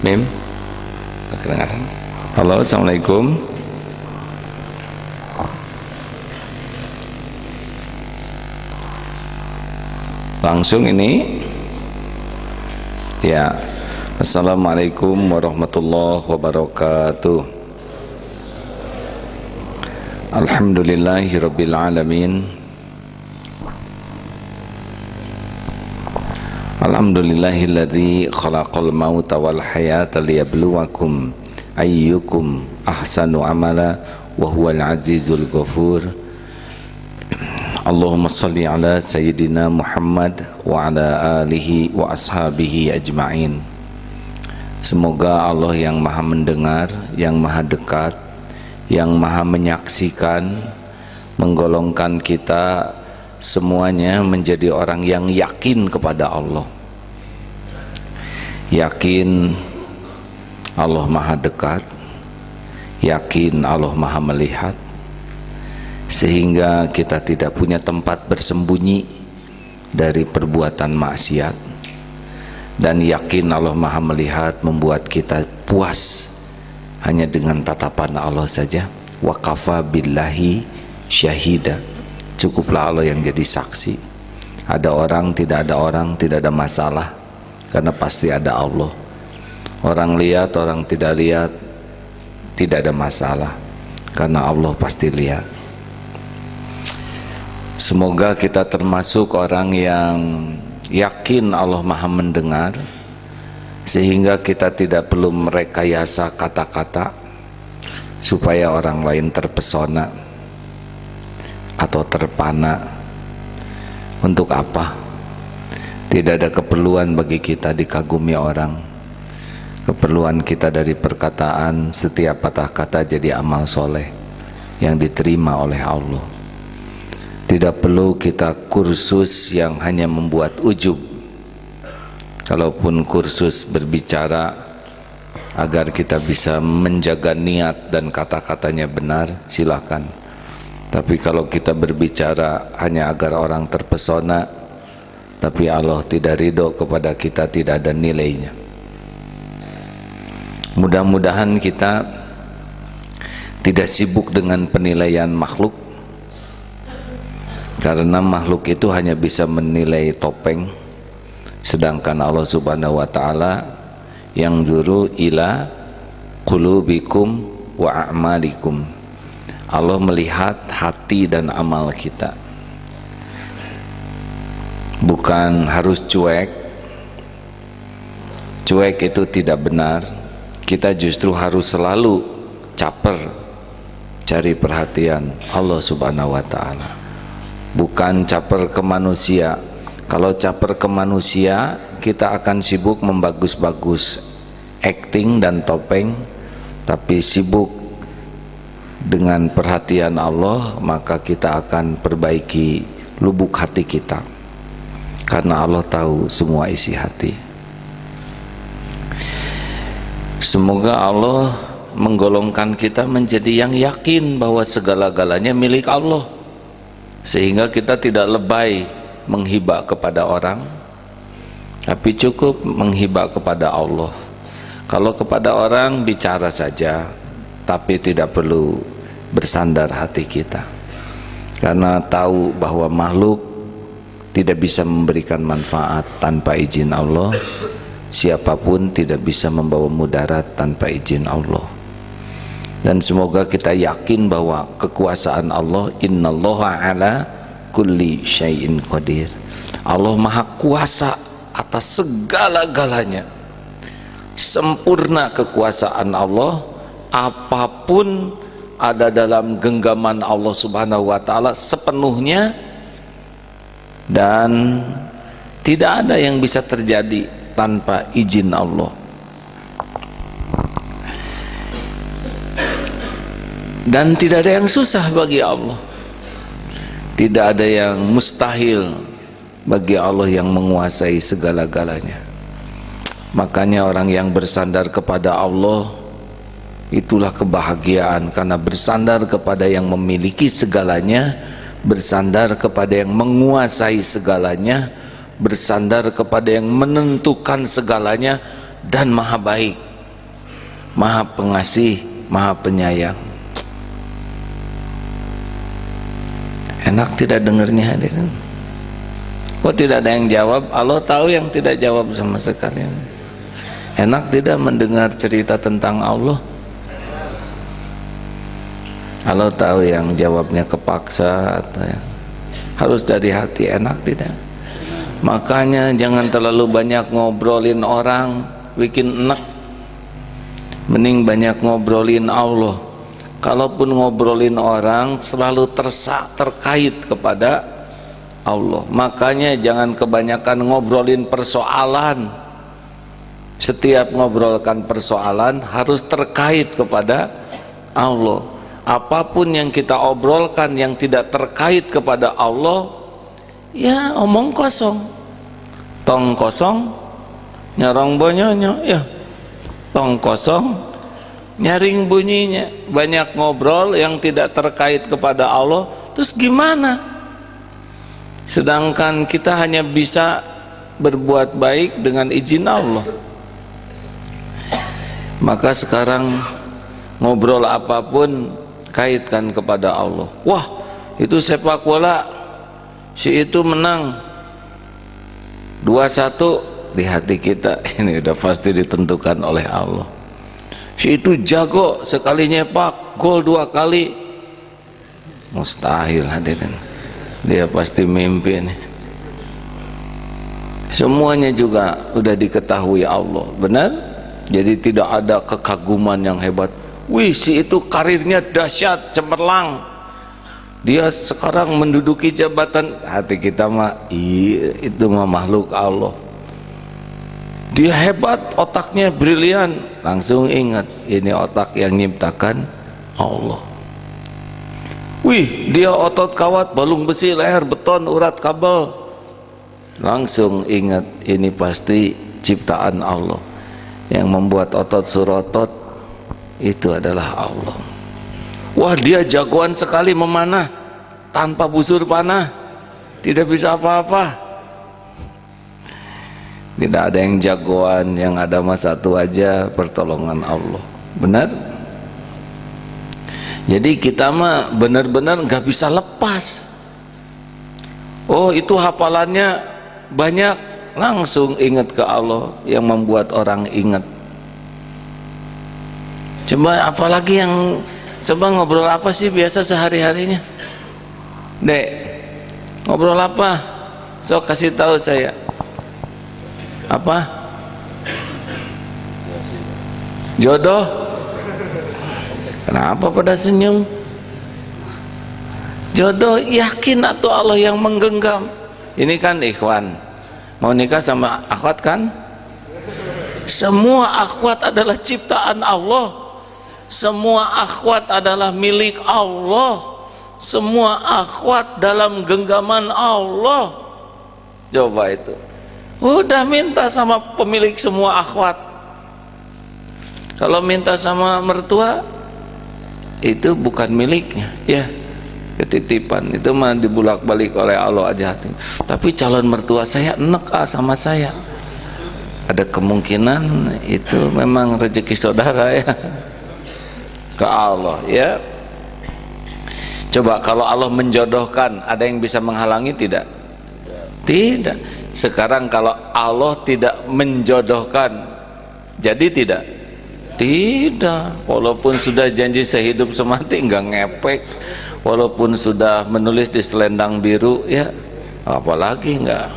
Mim, kedengaran? Halo, assalamualaikum. Langsung ini, ya. Assalamualaikum warahmatullahi wabarakatuh. Alhamdulillahirabbil alamin. Alhamdulillahilladzi khalaqal mauta wal hayata liyabluwakum ayyukum ahsanu amala wa huwal azizul ghafur. Allahumma salli ala sayyidina Muhammad wa ala alihi wa ashabihi ajma'in. Semoga Allah yang maha mendengar, yang maha dekat, yang maha menyaksikan, menggolongkan kita semuanya menjadi orang yang yakin kepada Allah. Yakin Allah maha dekat, yakin Allah maha melihat, sehingga kita tidak punya tempat bersembunyi dari perbuatan maksiat, dan yakin Allah maha melihat membuat kita puas hanya dengan tatapan Allah saja. Wa kafa billahi syahida, cukuplah Allah yang jadi saksi. Ada orang, tidak ada masalah, karena pasti ada Allah. Orang lihat, orang tidak lihat, tidak ada masalah, karena Allah pasti lihat. Semoga kita termasuk orang yang yakin Allah maha mendengar, sehingga kita tidak perlu merekayasa kata-kata supaya orang lain terpesona atau terpana. Untuk apa? Tidak ada keperluan bagi kita dikagumi orang. Keperluan kita dari perkataan, setiap patah kata jadi amal soleh yang diterima oleh Allah. Tidak perlu kita kursus yang hanya membuat ujub. Kalaupun kursus berbicara agar kita bisa menjaga niat dan kata-katanya benar, silakan. Tapi kalau kita berbicara hanya agar orang terpesona, tapi Allah tidak ridho kepada kita, tidak ada nilainya. Mudah-mudahan kita tidak sibuk dengan penilaian makhluk, karena makhluk itu hanya bisa menilai topeng, sedangkan Allah subhanahu wa ta'ala yang zuru ila qulubikum wa a'malikum. Allah melihat hati dan amal kita. Bukan harus cuek. Cuek itu tidak benar. Kita justru harus selalu caper, cari perhatian Allah subhanahu wa ta'ala. Bukan caper ke manusia. Kalau caper ke manusia, kita akan sibuk membagus-bagus acting dan topeng. Tapi sibuk dengan perhatian Allah, maka kita akan perbaiki lubuk hati kita, karena Allah tahu semua isi hati. Semoga Allah menggolongkan kita menjadi yang yakin bahwa segala-galanya milik Allah, sehingga kita tidak lebay menghibah kepada orang, tapi cukup menghibah kepada Allah. Kalau kepada orang bicara saja, tapi tidak perlu bersandar hati kita, karena tahu bahwa makhluk tidak bisa memberikan manfaat tanpa izin Allah. Siapapun tidak bisa membawa mudarat tanpa izin Allah. Dan semoga kita yakin bahwa kekuasaan Allah, innallaha ala kulli syai'in qadir. Allah maha kuasa atas segala-galanya. Sempurna kekuasaan Allah. Apapun ada dalam genggaman Allah subhanahu wa ta'ala sepenuhnya, dan tidak ada yang bisa terjadi tanpa izin Allah. Dan tidak ada yang susah bagi Allah, tidak ada yang mustahil bagi Allah yang menguasai segala-galanya. Makanya orang yang bersandar kepada Allah, itulah kebahagiaan, karena bersandar kepada yang memiliki segalanya, bersandar kepada yang menguasai segalanya, bersandar kepada yang menentukan segalanya dan maha baik. Maha Pengasih, Maha Penyayang. Enak tidak dengarnya hadirin? Kok tidak ada yang jawab? Allah tahu yang tidak jawab sama sekali. Enak tidak mendengar cerita tentang Allah? Allah tahu yang jawabnya kepaksa atau yang harus dari hati. Enak tidak? Makanya jangan terlalu banyak ngobrolin orang, bikin enak. Mending banyak ngobrolin Allah. Kalaupun ngobrolin orang selalu terkait kepada Allah. Makanya jangan kebanyakan ngobrolin persoalan. Setiap ngobrolkan persoalan harus terkait kepada Allah. Apapun yang kita obrolkan yang tidak terkait kepada Allah, ya omong kosong. Tong kosong nyarong bonyonyo, ya tong kosong nyaring bunyinya. Banyak ngobrol yang tidak terkait kepada Allah, terus gimana? Sedangkan kita hanya bisa berbuat baik dengan izin Allah. Maka sekarang ngobrol apapun kaitkan kepada Allah. Wah, itu sepak bola, si itu menang 2-1, di hati kita ini udah pasti ditentukan oleh Allah. Si itu jago, sekali nyepak gol 2 kali, mustahil hadirin, dia pasti mimpi nih. Semuanya juga udah diketahui Allah, benar? Jadi tidak ada kekaguman yang hebat. Wih, si itu karirnya dahsyat, cemerlang, dia sekarang menduduki jabatan. Hati kita mah, itu mah makhluk Allah. Dia hebat, otaknya brilian. Langsung ingat, ini otak yang nyiptakan Allah. Wih, dia otot kawat, balung besi, leher beton, urat kabel. Langsung ingat, ini pasti ciptaan Allah. Yang membuat otot surotot itu adalah Allah. Wah, dia jagoan sekali memanah tanpa busur panah, tidak bisa apa-apa. Tidak ada yang jagoan, yang ada mah satu aja, pertolongan Allah. Benar? Jadi kita mah benar-benar nggak bisa lepas. Oh, itu hafalannya banyak, langsung ingat ke Allah yang membuat orang ingat. Coba apalagi yang, coba ngobrol apa sih biasa sehari-harinya? Dek, ngobrol apa? Sok kasih tahu saya. Apa? Jodoh? Kenapa pada senyum? Jodoh, yakin atau Allah yang menggenggam? Ini kan ikhwan mau nikah sama akhwat kan? Semua akhwat adalah ciptaan Allah. Semua akhwat adalah milik Allah. Semua akhwat dalam genggaman Allah. Coba itu. Udah minta sama pemilik semua akhwat. Kalau minta sama mertua, itu bukan miliknya, ya, ketitipan. Itu mah dibulak-balik oleh Allah aja. Tapi calon mertua saya enek sama saya, ada kemungkinan itu memang rezeki saudara ya, ke Allah ya. Coba kalau Allah menjodohkan, ada yang bisa menghalangi tidak? Tidak. Sekarang kalau Allah tidak menjodohkan, jadi tidak? Tidak. Walaupun sudah janji sehidup semati enggak ngepek, walaupun sudah menulis di selendang biru ya, apalagi enggak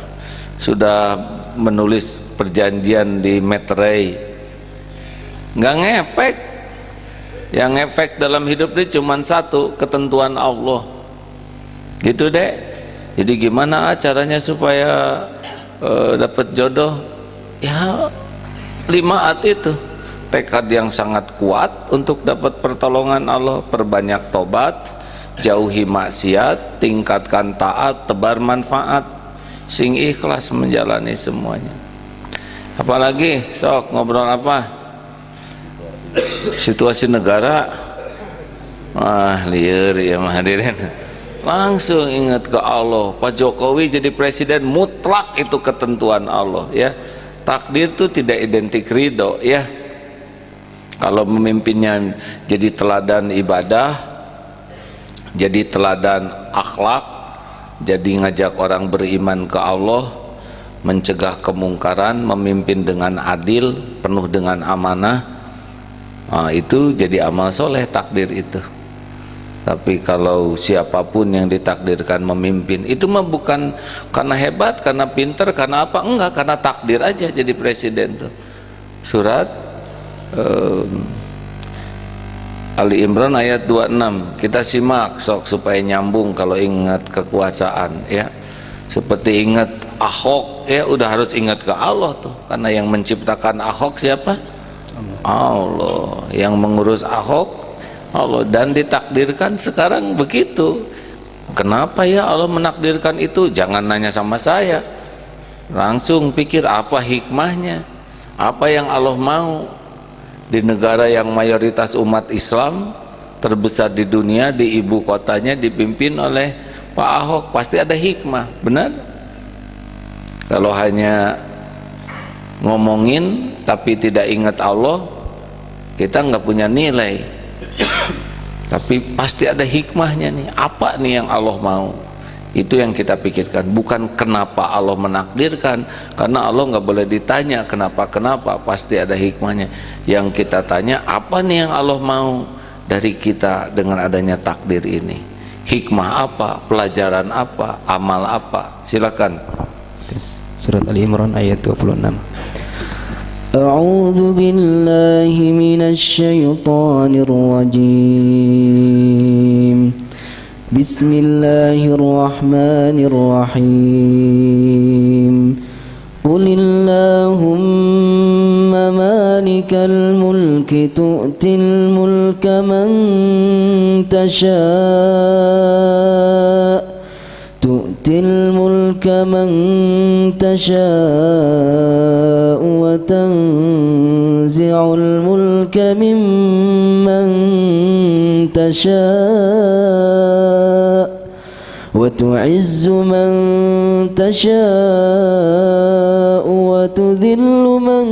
sudah menulis perjanjian di meterai, enggak ngepek. Yang ngefek dalam hidup ini cuma satu, ketentuan Allah. Gitu deh. Jadi gimana caranya supaya dapat jodoh? Ya 5 itu. Tekad yang sangat kuat untuk dapat pertolongan Allah, perbanyak tobat, jauhi maksiat, tingkatkan taat, tebar manfaat, sing ikhlas menjalani semuanya. Apalagi sok ngobrol apa? Situasi negara. Wah, liar ya hadirin. Langsung ingat ke Allah. Pak Jokowi jadi presiden mutlak, itu ketentuan Allah ya. Takdir itu tidak identik ridho ya. Kalau memimpinnya jadi teladan ibadah, jadi teladan akhlak, jadi ngajak orang beriman ke Allah, mencegah kemungkaran, memimpin dengan adil, penuh dengan amanah, itu jadi amal soleh takdir itu. Tapi kalau siapapun yang ditakdirkan memimpin, itu mah bukan karena hebat, karena pinter, karena apa, enggak, karena takdir aja jadi presiden tuh. Surat Ali Imran ayat 26, kita simak sok supaya nyambung kalau ingat kekuasaan ya. Seperti ingat Ahok ya, udah harus ingat ke Allah tuh, karena yang menciptakan Ahok siapa? Allah. Yang mengurus Ahok Allah, dan ditakdirkan sekarang begitu. Kenapa ya Allah menakdirkan itu? Jangan nanya sama saya, langsung pikir apa hikmahnya, apa yang Allah mau. Di negara yang mayoritas umat Islam terbesar di dunia, di ibu kotanya dipimpin oleh Pak Ahok, pasti ada hikmah, benar? Kalau hanya ngomongin tapi tidak ingat Allah, kita nggak punya nilai. Tapi pasti ada hikmahnya nih, apa nih yang Allah mau. Itu yang kita pikirkan, bukan kenapa Allah menakdirkan, karena Allah nggak boleh ditanya kenapa, pasti ada hikmahnya. Yang kita tanya, apa nih yang Allah mau dari kita dengan adanya takdir ini. Hikmah apa, pelajaran apa, amal apa. Silakan. Surat Ali Imran ayat 26. A'udzu billahi minasy syaithanir rajim. Bismillahirrahmanirrahim. Qulillahumma malikal mulki tu'til mulka man tasha' tu'til mulka man tasha' wa tanzi'ul mulka mimman tasha' wa tu'izzu man tasha' wa tudhillu man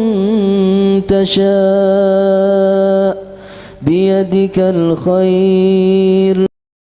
tasha' biyadikal khair